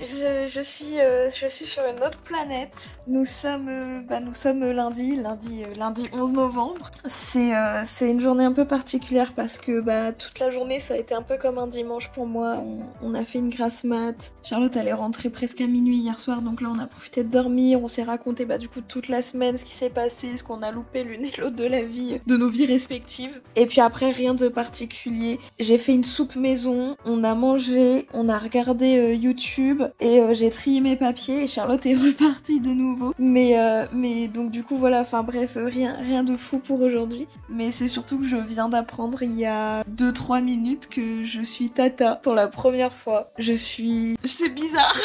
je suis sur une autre planète. Nous sommes lundi 11 novembre. C'est une journée un peu particulière parce que toute la journée ça a été un peu comme un dimanche pour moi. On a fait une grasse mat. Charlotte elle est rentrée presque à minuit hier soir, donc là on a profité de dormir. On s'est raconté du coup toute la semaine ce qui s'est passé, ce qu'on a loupé l'une et l'autre de la vie, de nos vies respectives. Et puis après rien de particulier. J'ai fait une soupe maison, on a mangé, on a regardé YouTube et j'ai trié mes papiers et Charlotte est repartie de nouveau. Mais donc du coup voilà, enfin bref, rien de fou pour aujourd'hui. Mais c'est surtout que je viens d'apprendre il y a 2-3 minutes que je suis tata pour la première fois. C'est bizarre.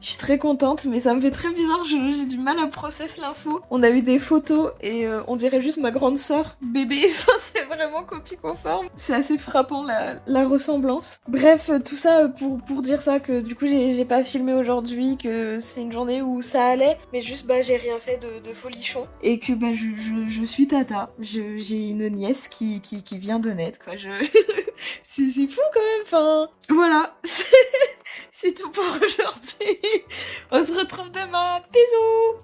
Je suis très contente, mais ça me fait très bizarre, j'ai du mal à process l'info. On a eu des photos et on dirait juste ma grande sœur, bébé, enfin c'est vraiment copie conforme. C'est assez frappant la ressemblance. Bref, tout ça pour dire ça, que du coup j'ai pas filmé aujourd'hui, que c'est une journée où ça allait, mais juste j'ai rien fait de folichon. Et que je suis tata, j'ai une nièce qui vient de naître, quoi. C'est fou quand même, enfin... Voilà, c'est tout pour aujourd'hui. On se retrouve demain. Bisous.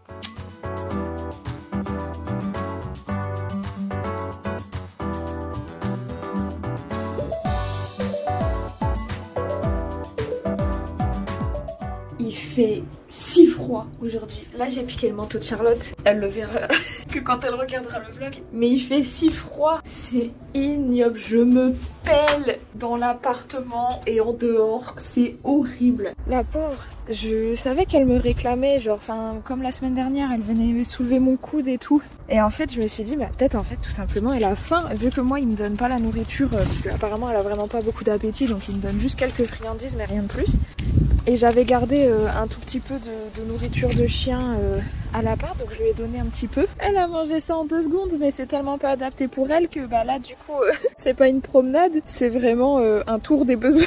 Il fait si froid aujourd'hui. Là j'ai piqué le manteau de Charlotte. Elle le verra que quand elle regardera le vlog. Mais il fait si froid. C'est ignoble. Je me pèle dans l'appartement et en dehors. C'est horrible. La pauvre. Je savais qu'elle me réclamait, comme la semaine dernière, elle venait soulever mon coude et tout. Et en fait, je me suis dit, peut-être en fait, tout simplement, elle a faim. Vu que moi, il me donne pas la nourriture, parce qu'apparemment, elle a vraiment pas beaucoup d'appétit, donc il me donne juste quelques friandises, mais rien de plus. Et j'avais gardé un tout petit peu de nourriture de chien à l'appart, donc je lui ai donné un petit peu. Elle a mangé ça en 2 secondes, mais c'est tellement pas adapté pour elle que là, du coup, c'est pas une promenade, c'est vraiment un tour des besoins.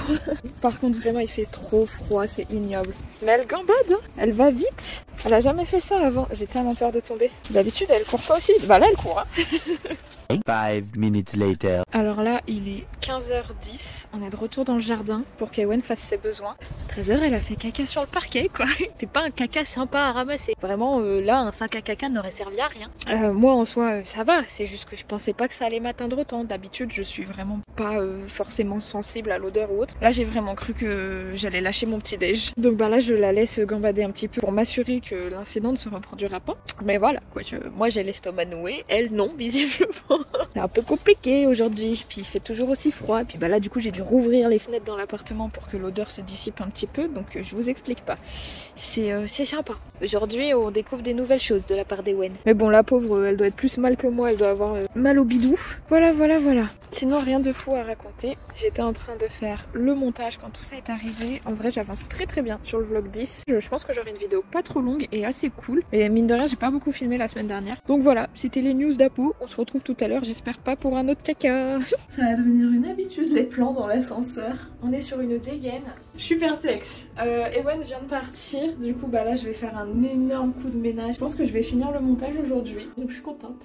Par contre, vraiment, il fait trop froid, c'est ignoble. Mais elle gambade, hein. Elle va vite. Elle a jamais fait ça avant. J'ai tellement peur de tomber. D'habitude, elle court pas aussi vite. Là, elle court, hein. 5 minutes later. Alors là, il est 15h10. On est de retour dans le jardin pour qu'Ewen fasse ses besoins. 13h, elle a fait caca sur le parquet, quoi. C'est pas un caca sympa à ramasser. Vraiment, là, un sac à caca n'aurait servi à rien. Moi, en soi, ça va. C'est juste que je pensais pas que ça allait m'atteindre autant. D'habitude, je suis vraiment pas forcément sensible à l'odeur ou autre. Là, j'ai vraiment cru que j'allais lâcher mon petit déj. Donc là, je la laisse gambader un petit peu pour m'assurer que l'incident ne se reproduira pas. Mais voilà, quoi. Moi, j'ai l'estomac noué. Elle, non, visiblement. C'est un peu compliqué aujourd'hui, puis il fait toujours aussi froid. Et puis là du coup j'ai dû rouvrir les fenêtres dans l'appartement pour que l'odeur se dissipe un petit peu, donc je vous explique pas. C'est sympa. Aujourd'hui on découvre des nouvelles choses de la part d'Ewen. Mais bon, la pauvre, elle doit être plus mal que moi, elle doit avoir mal au bidou. Voilà. Sinon rien de fou à raconter. J'étais en train de faire le montage quand tout ça est arrivé. En vrai j'avance très bien sur le vlog 10. Je pense que j'aurai une vidéo pas trop longue et assez cool. Mais mine de rien j'ai pas beaucoup filmé la semaine dernière. Donc voilà, c'était les news d'Apo. On se retrouve tout à l'heure, j'espère pas pour un autre caca. Ça va devenir une habitude les plans dans l'ascenseur. On est sur une dégaine. Je suis perplexe. Ewen vient de partir. Du coup là je vais faire un énorme coup de ménage. Je pense que je vais finir le montage aujourd'hui. Donc je suis contente.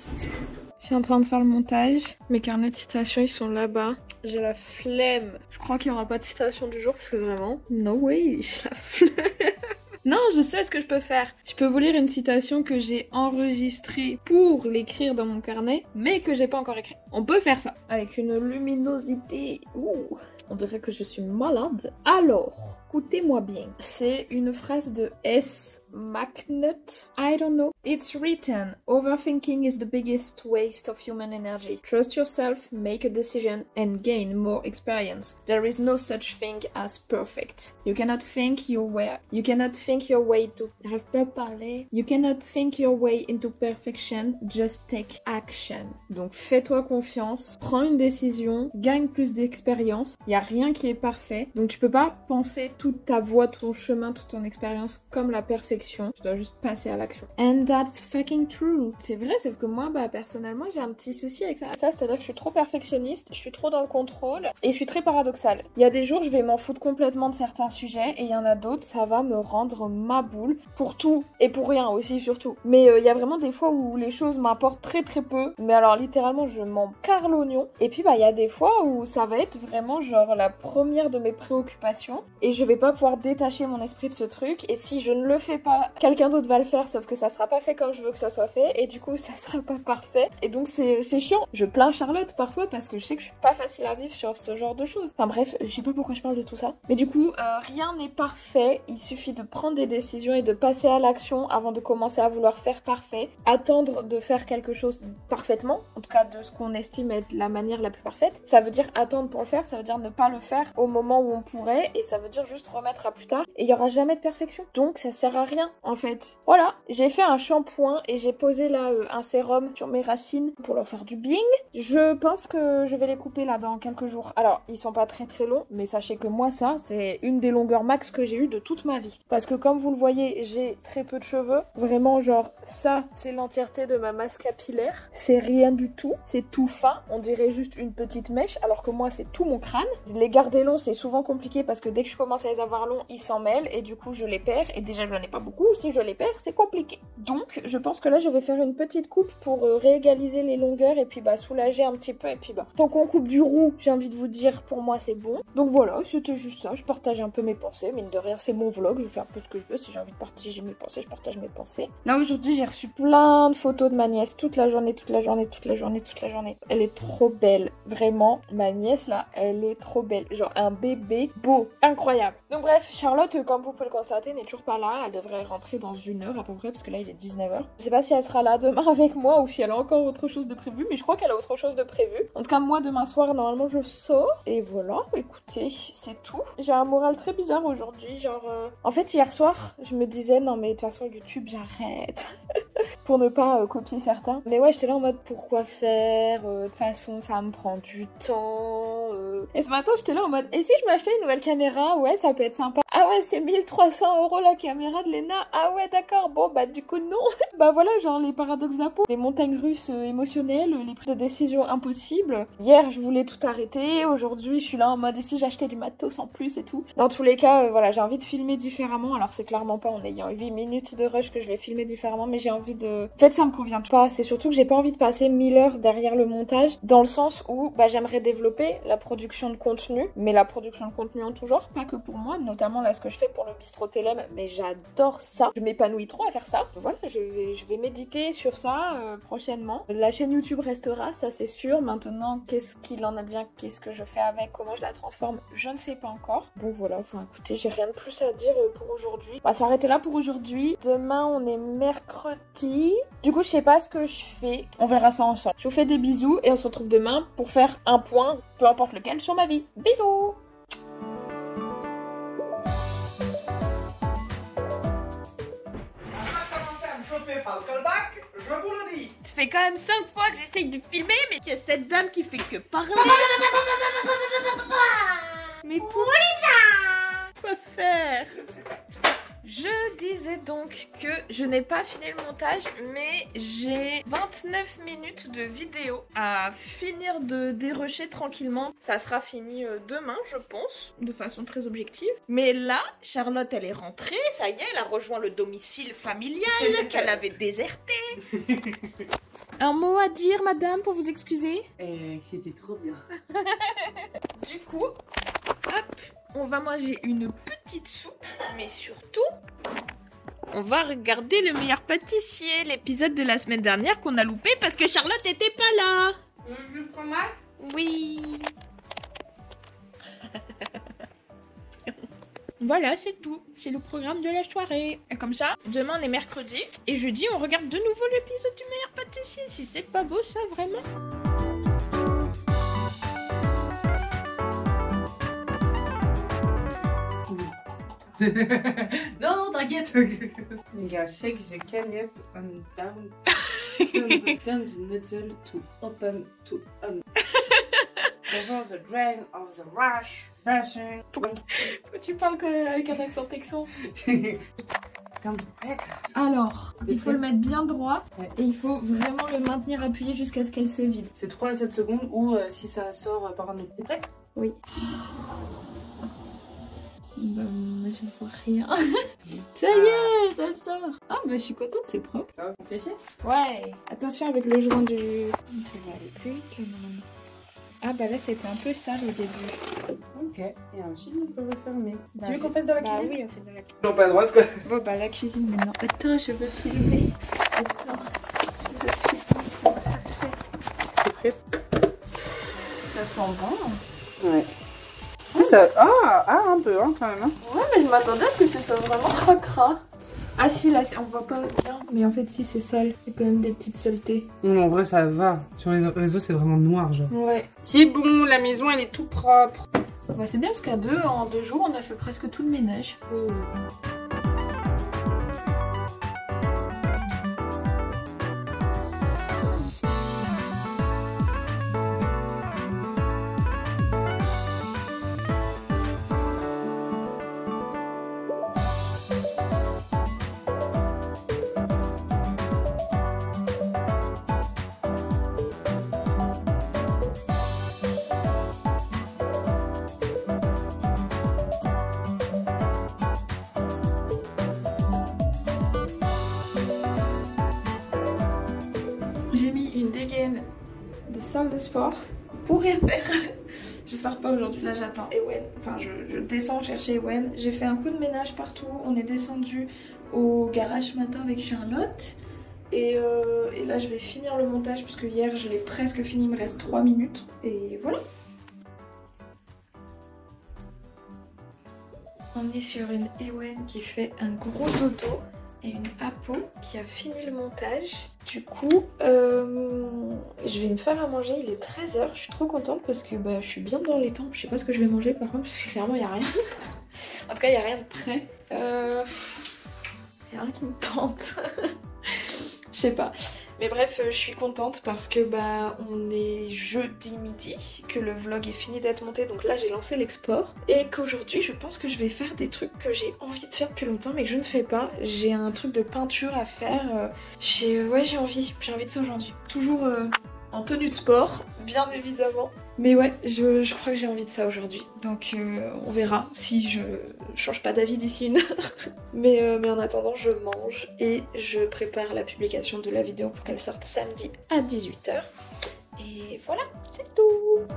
Je suis en train de faire le montage. Mes carnets de citations ils sont là-bas. J'ai la flemme. Je crois qu'il n'y aura pas de citation du jour parce que vraiment, no way, j'ai la flemme. Non, je sais ce que je peux faire. Je peux vous lire une citation que j'ai enregistrée pour l'écrire dans mon carnet, mais que j'ai pas encore écrit. On peut faire ça. Avec une luminosité. Ouh, on dirait que je suis malade. Alors, écoutez-moi bien. C'est une phrase de S. McNutt. I don't know. It's written. Overthinking is the biggest waste of human energy. Trust yourself, make a decision, and gain more experience. There is no such thing as perfect. You cannot think your way to. J'arrive pas à parler. You cannot think your way into perfection. Just take action. Donc fais-toi confiance, prends une décision, gagne plus d'expérience. Il y a rien qui est parfait. Donc tu peux pas penser toute ta voie, tout ton chemin, toute ton expérience comme la perfection. Tu dois juste passer à l'action. And that's fucking true. C'est vrai, sauf que moi, personnellement, j'ai un petit souci avec ça. C'est-à-dire que je suis trop perfectionniste, je suis trop dans le contrôle et je suis très paradoxale. Il y a des jours, je vais m'en foutre complètement de certains sujets et il y en a d'autres, ça va me rendre ma boule pour tout et pour rien aussi, surtout. Mais il y a vraiment des fois où les choses m'apportent très peu. Mais alors, littéralement, je m'en carre l'oignon. Et puis, il y a des fois où ça va être vraiment genre la première de mes préoccupations et je vais pas pouvoir détacher mon esprit de ce truc. Et si je ne le fais pas, quelqu'un d'autre va le faire, sauf que ça sera pas fait comme je veux que ça soit fait. Et du coup, ça sera pas parfait. Et donc, c'est chiant. Je plains Charlotte parfois parce que je sais que je suis pas facile à vivre sur ce genre de choses. Enfin bref, je sais pas pourquoi je parle de tout ça. Mais du coup, rien n'est parfait. Il suffit de prendre des décisions et de passer à l'action avant de commencer à vouloir faire parfait. Attendre de faire quelque chose parfaitement, en tout cas de ce qu'on estime être la manière la plus parfaite. Ça veut dire attendre pour le faire, ça veut dire ne pas le faire au moment où on pourrait, et ça veut dire juste remettre à plus tard. Et il y aura jamais de perfection. Donc ça sert à rien en fait. Voilà, j'ai fait un shampoing et j'ai posé là un sérum sur mes racines pour leur faire du bling. Je pense que je vais les couper là dans quelques jours. Alors, ils sont pas très longs, mais sachez que moi ça, c'est une des longueurs max que j'ai eues de toute ma vie. Parce que comme vous le voyez, j'ai très peu de cheveux. Vraiment genre ça, c'est l'entièreté de ma masse capillaire. C'est rien du tout, c'est tout fin. On dirait juste une petite mèche, alors que moi c'est tout mon crâne. Les garder longs, c'est souvent compliqué parce que dès que je commence à les avoir longs, ils s'en mêlent et du coup je les perds. Et déjà je n'en ai pas beaucoup, si je les perds, c'est compliqué. Donc je pense que là je vais faire une petite coupe pour réégaliser les longueurs et puis soulager un petit peu. Et puis tant qu'on coupe du roux, j'ai envie de vous dire, pour moi c'est bon. Donc voilà, c'était juste ça. Je partage un peu mes pensées, mine de rien c'est mon vlog, je fais un peu ce que je veux. Si j'ai envie de partager mes pensées, je partage mes pensées. Là aujourd'hui j'ai reçu plein de photos de ma nièce toute la journée. Elle est trop belle, vraiment. Ma nièce là, elle est trop belle, genre un bébé beau, incroyable. Donc bref, Charlotte, comme vous pouvez le constater, n'est toujours pas là. Elle devrait rentrer dans 1 heure à peu près, parce que là il est 19h. Je sais pas si elle sera là demain avec moi ou si elle a encore autre chose de prévu, mais je crois qu'elle a autre chose de prévu. En tout cas moi demain soir normalement je sors. Et voilà, écoutez, c'est tout. J'ai un moral très bizarre aujourd'hui, genre en fait hier soir je me disais non mais de toute façon YouTube j'arrête pour ne pas copier certains. Mais ouais, j'étais là en mode pourquoi faire, de toute façon ça me prend du temps. Et ce matin j'étais là en mode et si je m'achetais une nouvelle caméra, ouais ça peut être sympa. Ah ouais, c'est 1300 € la caméra de Léna. Ah ouais d'accord, bon du coup non. Voilà, genre les paradoxes d'Apo, les montagnes russes émotionnelles, les prises de décision impossibles. Hier je voulais tout arrêter, aujourd'hui je suis là en mode et si j'achetais du matos en plus et tout. Dans tous les cas, voilà, j'ai envie de filmer différemment. Alors c'est clairement pas en ayant 8 minutes de rush que je vais filmer différemment, mais j'ai envie de... En fait ça me convient pas, c'est surtout que j'ai pas envie de passer 1000 heures derrière le montage, dans le sens où j'aimerais développer la production de contenu, mais la production de contenu en tout genre, pas que pour moi, notamment là ce que je fais pour le bistrot Télém, mais j'adore ça, je m'épanouis trop à faire ça. Voilà, je vais méditer sur ça prochainement. La chaîne YouTube restera, ça c'est sûr. Maintenant, qu'est-ce qu'il en advient, qu'est-ce que je fais avec, comment je la transforme, je ne sais pas encore. Bon voilà, enfin écoutez, j'ai rien de plus à dire pour aujourd'hui. On va s'arrêter là pour aujourd'hui. Demain on est mercredi. Du coup je sais pas ce que je fais, on verra ça ensemble. Je vous fais des bisous et on se retrouve demain pour faire un point, peu importe lequel, sur ma vie. Bisous. Je vous le dis. Ça fait quand même 5 fois que j'essaye de filmer, mais qu'il y a cette dame qui fait que parler. Mais pour quoi faire? Je disais donc que je n'ai pas fini le montage, mais j'ai 29 minutes de vidéo à finir de dérocher tranquillement. Ça sera fini demain, je pense, de façon très objective. Mais là, Charlotte, elle est rentrée, ça y est, elle a rejoint le domicile familial qu'elle avait déserté. Un mot à dire, madame, pour vous excuser? C'était trop bien. Du coup, hop, on va manger une petite soupe, mais surtout, on va regarder Le Meilleur Pâtissier, l'épisode de la semaine dernière qu'on a loupé parce que Charlotte était pas là. Juste fromage? Oui. Voilà, c'est tout. C'est le programme de la soirée. Et comme ça, demain on est mercredi et jeudi on regarde de nouveau l'épisode du Meilleur Pâtissier. Si c'est pas beau ça, vraiment. Non, t'inquiète. Yeah, shake the canipe and down. Turn the nozzle to open to Over the drain of the rush. Pourquoi tu parles avec un accent texan? Comme Alors, il faut le mettre bien droit, ouais. Et il faut vraiment le maintenir appuyé jusqu'à ce qu'elle se vide. c'est 3 à 7 secondes ou si ça sort par un autre. T'es prêt? Oui. Moi je vois rien. Ça y est, ça sort. Ah je suis contente, c'est propre. On fait ici? Ouais. Attention avec le joint du... Ça va aller plus vite là normalement. Ah là c'était un peu sale au début. Ok. Et ensuite, on peut refermer. Bah, tu veux qu'on fasse dans la cuisine? oui, on fait dans la cuisine. Non, pas à droite quoi. Bon, bah, la cuisine maintenant. Attends, je veux filmer. Attends, je veux filmer comment ça fait. C'est prêt? Ça sent bon. Ouais. Ça... un peu hein, quand même. Hein. Ouais, mais je m'attendais à ce que ce soit vraiment cracra. Ah si, là, on voit pas bien. Mais en fait, si, c'est sale. Il y a quand même des petites saletés. Non, en vrai, ça va. Sur les réseaux, c'est vraiment noir, genre. Ouais. C'est bon, la maison, elle est tout propre. Bah, c'est bien parce en 2 jours, on a fait presque tout le ménage. J'ai mis une dégaine de salle de sport pour rien faire. Je sors pas aujourd'hui, là j'attends Ewen. Enfin je descends chercher Ewen. J'ai fait un coup de ménage partout. On est descendu au garage ce matin avec Charlotte. Et là je vais finir le montage parce que hier je l'ai presque fini, il me reste 3 minutes. Et voilà. On est sur une Ewen qui fait un gros dodo et une Apo qui a fini le montage. Du coup, je vais me faire à manger, il est 13 h. Je suis trop contente parce que je suis bien dans les temps. Je sais pas ce que je vais manger par contre parce que clairement il n'y a rien. En tout cas, il n'y a rien de prêt. Il n'y a rien qui me tente. Je sais pas. Mais bref, je suis contente parce que on est jeudi midi, que le vlog est fini d'être monté, donc là j'ai lancé l'export. Et qu'aujourd'hui je pense que je vais faire des trucs que j'ai envie de faire depuis longtemps mais que je ne fais pas. J'ai un truc de peinture à faire. J'ai envie de ça aujourd'hui. Toujours en tenue de sport, bien évidemment. Mais ouais, je crois que j'ai envie de ça aujourd'hui. Donc on verra si je change pas d'avis d'ici une heure. Mais en attendant, je mange et je prépare la publication de la vidéo pour qu'elle sorte samedi à 18 h. Et voilà, c'est tout.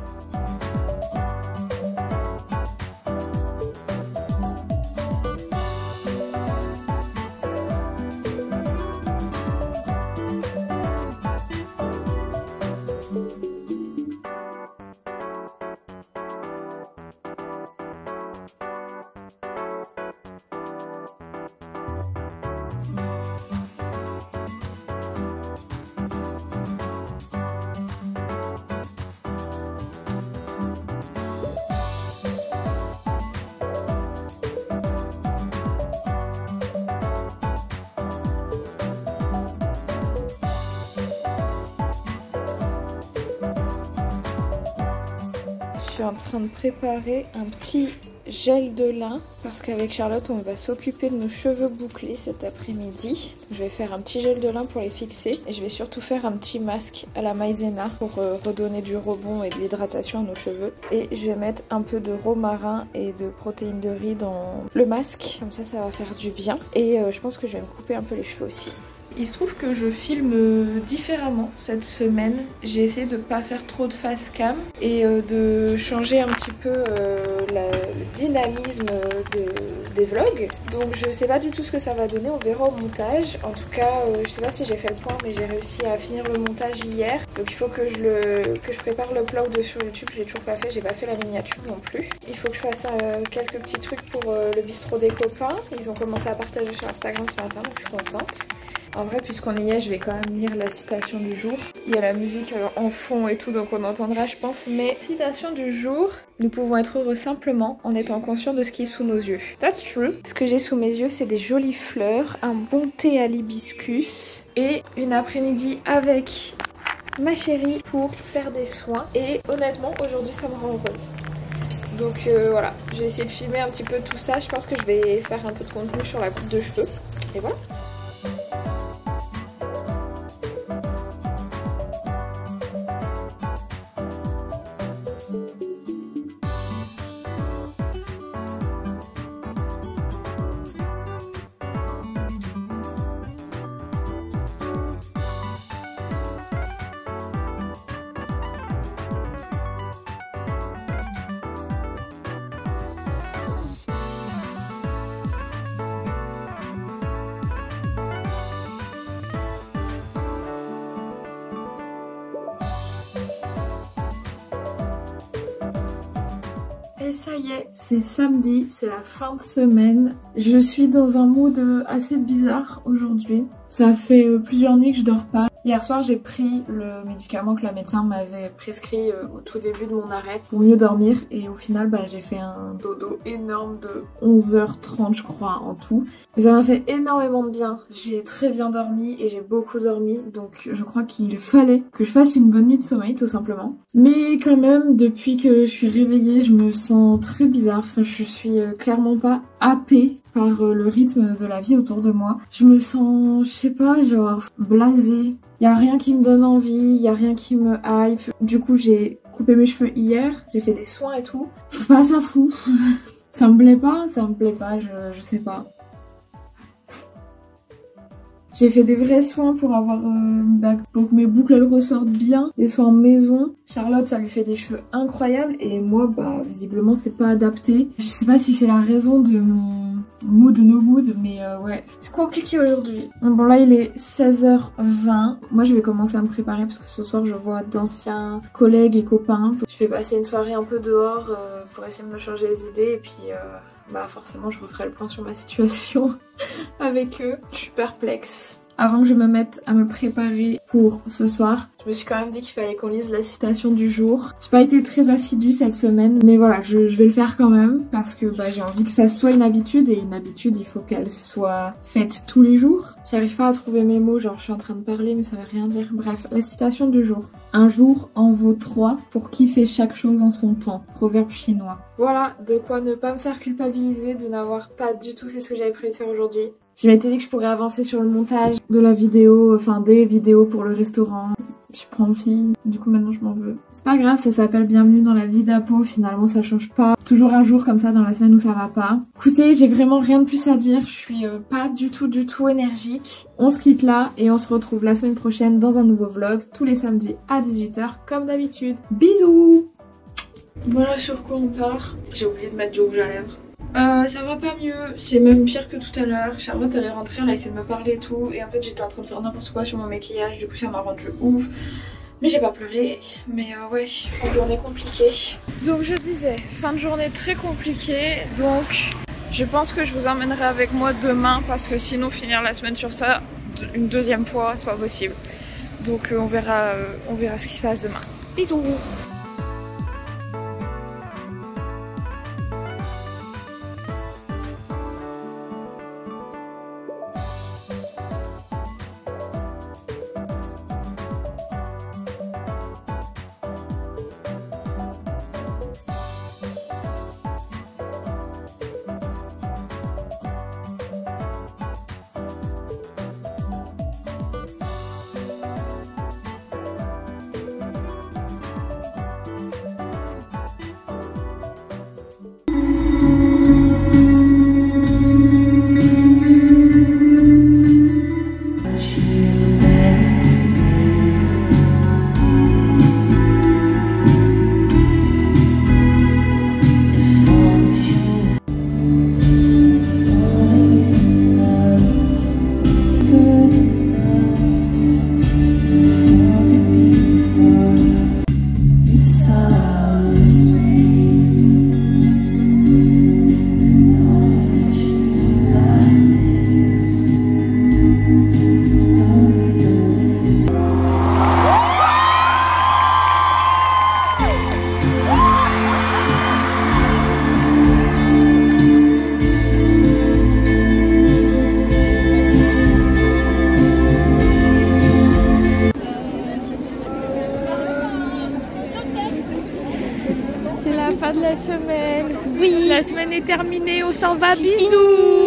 Je suis en train de préparer un petit gel de lin parce qu'avec Charlotte on va s'occuper de nos cheveux bouclés cet après-midi. Je vais faire un petit gel de lin pour les fixer et je vais surtout faire un petit masque à la maïzena pour redonner du rebond et de l'hydratation à nos cheveux. Et je vais mettre un peu de romarin et de protéines de riz dans le masque, comme ça va faire du bien. Et je pense que je vais me couper un peu les cheveux aussi. Il se trouve que je filme différemment cette semaine. J'ai essayé de pas faire trop de face cam et de changer un petit peu le dynamisme des vlogs. Donc je sais pas du tout ce que ça va donner, on verra au montage. En tout cas, je sais pas si j'ai fait le point mais j'ai réussi à finir le montage hier. Donc il faut que je prépare le upload sur YouTube, je l'ai toujours pas fait, j'ai pas fait la miniature non plus. Il faut que je fasse quelques petits trucs pour le bistrot des copains. Ils ont commencé à partager sur Instagram ce matin donc je suis contente. En vrai, puisqu'on y est, je vais quand même lire la citation du jour. Il y a la musique en fond et tout, donc on entendra, je pense. Mais citation du jour, nous pouvons être heureux simplement en étant conscients de ce qui est sous nos yeux. That's true. Ce que j'ai sous mes yeux, c'est des jolies fleurs, un bon thé à l'hibiscus et une après-midi avec ma chérie pour faire des soins. Et honnêtement, aujourd'hui, ça me rend heureuse. Donc voilà, j'ai essayé de filmer un petit peu tout ça. Je pense que je vais faire un peu de contenu sur la coupe de cheveux. Et voilà. ça y est, c'est samedi, c'est la fin de semaine. Je suis dans un mood assez bizarre aujourd'hui. Ça fait plusieurs nuits que je dors pas. Hier soir, j'ai pris le médicament que la médecin m'avait prescrit au tout début de mon arrêt pour mieux dormir. Et au final, j'ai fait un dodo énorme de 11h30, je crois, en tout. Et ça m'a fait énormément de bien. J'ai très bien dormi et j'ai beaucoup dormi. Donc je crois qu'il fallait que je fasse une bonne nuit de sommeil, tout simplement. Mais quand même, depuis que je suis réveillée, je me sens très bizarre. Enfin, je suis clairement pas happée par le rythme de la vie autour de moi. Je me sens, je sais pas, genre blasée. Y a rien qui me donne envie, y a rien qui me hype. Du coup, j'ai coupé mes cheveux hier, j'ai fait des soins et tout. Je trouve pas ça fou. Ça me plaît pas, je sais pas. J'ai fait des vrais soins pour avoir pour que mes boucles elles ressortent bien, des soins maison. Charlotte, ça lui fait des cheveux incroyables et moi visiblement c'est pas adapté. Je sais pas si c'est la raison de mon mood no mood, mais ouais, c'est compliqué aujourd'hui. Bon là il est 16h20. Moi je vais commencer à me préparer parce que ce soir je vois d'anciens collègues et copains. Je vais passer une soirée un peu dehors pour essayer de me changer les idées et puis forcément je referai le point sur ma situation avec eux. Je suis perplexe. Avant que je me mette à me préparer pour ce soir, je me suis quand même dit qu'il fallait qu'on lise la citation du jour. J'ai pas été très assidue cette semaine, mais voilà, je vais le faire quand même parce que j'ai envie que ça soit une habitude et une habitude, il faut qu'elle soit faite tous les jours. J'arrive pas à trouver mes mots, genre je suis en train de parler mais ça veut rien dire. Bref, la citation du jour. Un jour en vaut 3 pour qui fait chaque chose en son temps. Proverbe chinois. Voilà, de quoi ne pas me faire culpabiliser de n'avoir pas du tout fait ce que j'avais prévu de faire aujourd'hui. Je m'étais dit que je pourrais avancer sur le montage de la vidéo, des vidéos pour le restaurant. Je prends fille, du coup maintenant je m'en veux. C'est pas grave, ça s'appelle Bienvenue dans la vie d'Apo, finalement ça change pas. Toujours un jour comme ça dans la semaine où ça va pas. Écoutez, j'ai vraiment rien de plus à dire, je suis pas du tout énergique. On se quitte là et on se retrouve la semaine prochaine dans un nouveau vlog, tous les samedis à 18h comme d'habitude. Bisous! Voilà sur quoi on part. J'ai oublié de mettre du rouge à lèvres. Ça va pas mieux, c'est même pire que tout à l'heure. Charlotte elle est rentrée, elle a essayé de me parler et tout. Et en fait j'étais en train de faire n'importe quoi sur mon maquillage, du coup ça m'a rendu ouf. Mais j'ai pas pleuré, mais ouais, une journée compliquée. Donc je disais, fin de journée très compliquée. Donc je pense que je vous emmènerai avec moi demain parce que sinon finir la semaine sur ça une deuxième fois c'est pas possible. Donc on verra ce qui se passe demain. Bisous. De la semaine. Oui. La semaine est terminée, on s'en va, bisous.